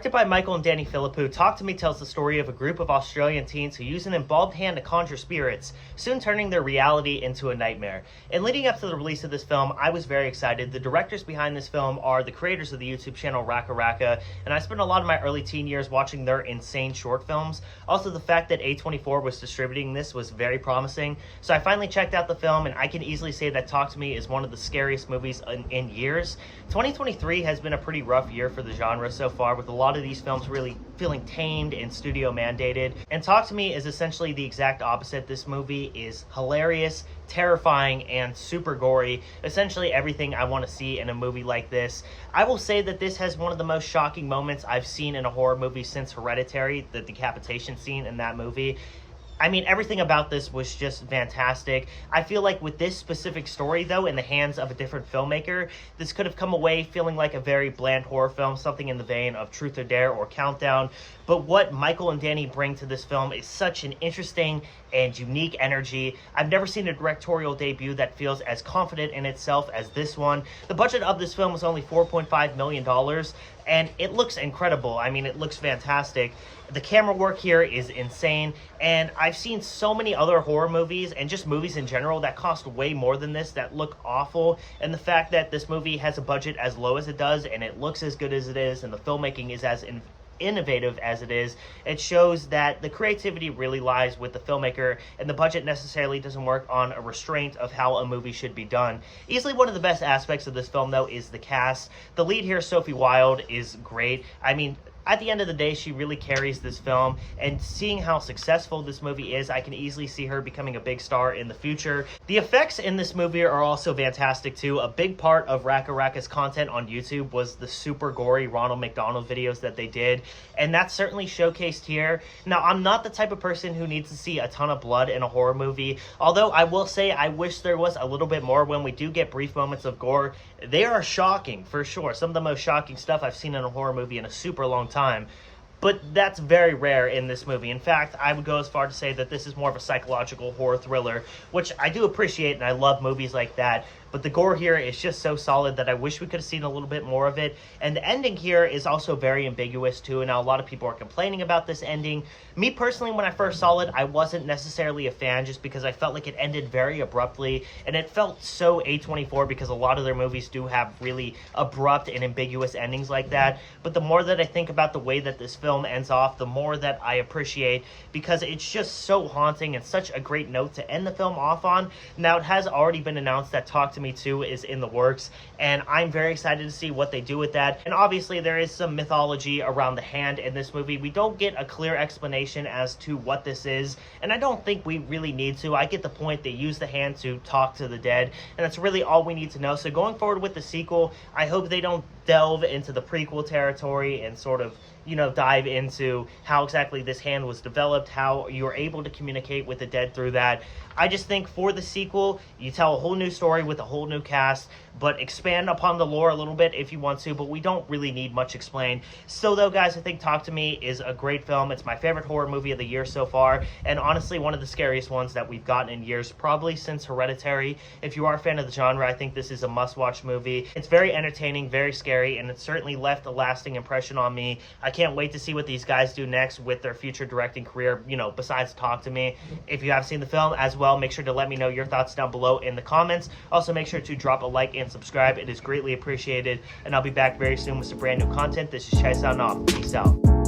Directed by Michael and Danny Philippou, Talk to Me tells the story of a group of Australian teens who use an embalmed hand to conjure spirits, soon turning their reality into a nightmare. And leading up to the release of this film, I was very excited. The directors behind this film are the creators of the YouTube channel RackaRacka, and I spent a lot of my early teen years watching their insane short films. Also, the fact that A24 was distributing this was very promising. So I finally checked out the film, and I can easily say that Talk to Me is one of the scariest movies in years. 2023 has been a pretty rough year for the genre so far, with a lot of these films really feeling tamed and studio mandated. And Talk to Me is essentially the exact opposite. This movie is hilarious, terrifying, and super gory. Essentially everything I want to see in a movie like this. I will say that this has one of the most shocking moments I've seen in a horror movie since Hereditary, the decapitation scene in that movie. I mean, everything about this was just fantastic. I feel like with this specific story, though, in the hands of a different filmmaker, this could have come away feeling like a very bland horror film, something in the vein of Truth or Dare or Countdown. But what Michael and Danny bring to this film is such an interesting and unique energy. I've never seen a directorial debut that feels as confident in itself as this one. The budget of this film was only $4.5 million, and it looks incredible. I mean, it looks fantastic. The camera work here is insane, and I've seen so many other horror movies and just movies in general that cost way more than this that look awful, and the fact that this movie has a budget as low as it does and it looks as good as it is and the filmmaking is as innovative as it is, it shows that the creativity really lies with the filmmaker, and the budget necessarily doesn't work on a restraint of how a movie should be done. Easily one of the best aspects of this film, though, is the cast. The lead here, Sophie Wilde, is great. I mean, at the end of the day, she really carries this film, and seeing how successful this movie is, I can easily see her becoming a big star in the future. The effects in this movie are also fantastic too. A big part of RackaRacka's content on YouTube was the super gory Ronald McDonald videos that they did, and that's certainly showcased here. Now, I'm not the type of person who needs to see a ton of blood in a horror movie, although I will say I wish there was a little bit more. When we do get brief moments of gore, they are shocking for sure. Some of the most shocking stuff I've seen in a horror movie in a super long time. But that's very rare in this movie. In fact, I would go as far to say that this is more of a psychological horror thriller, which I do appreciate, and I love movies like that. But the gore here is just so solid that I wish we could have seen a little bit more of it. And the ending here is also very ambiguous too. And now a lot of people are complaining about this ending. Me personally, when I first saw it, I wasn't necessarily a fan, just because I felt like it ended very abruptly. And it felt so A24, because a lot of their movies do have really abrupt and ambiguous endings like that. But the more that I think about the way that this film ends off, the more that I appreciate, because it's just so haunting and such a great note to end the film off on. Now, it has already been announced that Talk to Me 2 is in the works, and I'm very excited to see what they do with that. And obviously there is some mythology around the hand in this movie. We don't get a clear explanation as to what this is, and I don't think we really need to. I get the point. They use the hand to talk to the dead, and that's really all we need to know. So going forward with the sequel, I hope they don't delve into the prequel territory and sort of, you know, dive into how exactly this hand was developed, how you're able to communicate with the dead through that. I just think for the sequel, you tell a whole new story with a whole new cast, but expand upon the lore a little bit if you want to, but we don't really need much explained. Still though, guys, I think Talk to Me is a great film. It's my favorite horror movie of the year so far, and honestly one of the scariest ones that we've gotten in years, probably since Hereditary. If you are a fan of the genre, I think this is a must-watch movie. It's very entertaining, very scary, and it certainly left a lasting impression on me. I can't wait to see what these guys do next with their future directing career, you know, besides Talk to Me. If you have seen the film as well, make sure to let me know your thoughts down below in the comments. Also, make sure to drop a like and subscribe. It is greatly appreciated, and I'll be back very soon with some brand new content. This is Chai signing off. Peace out.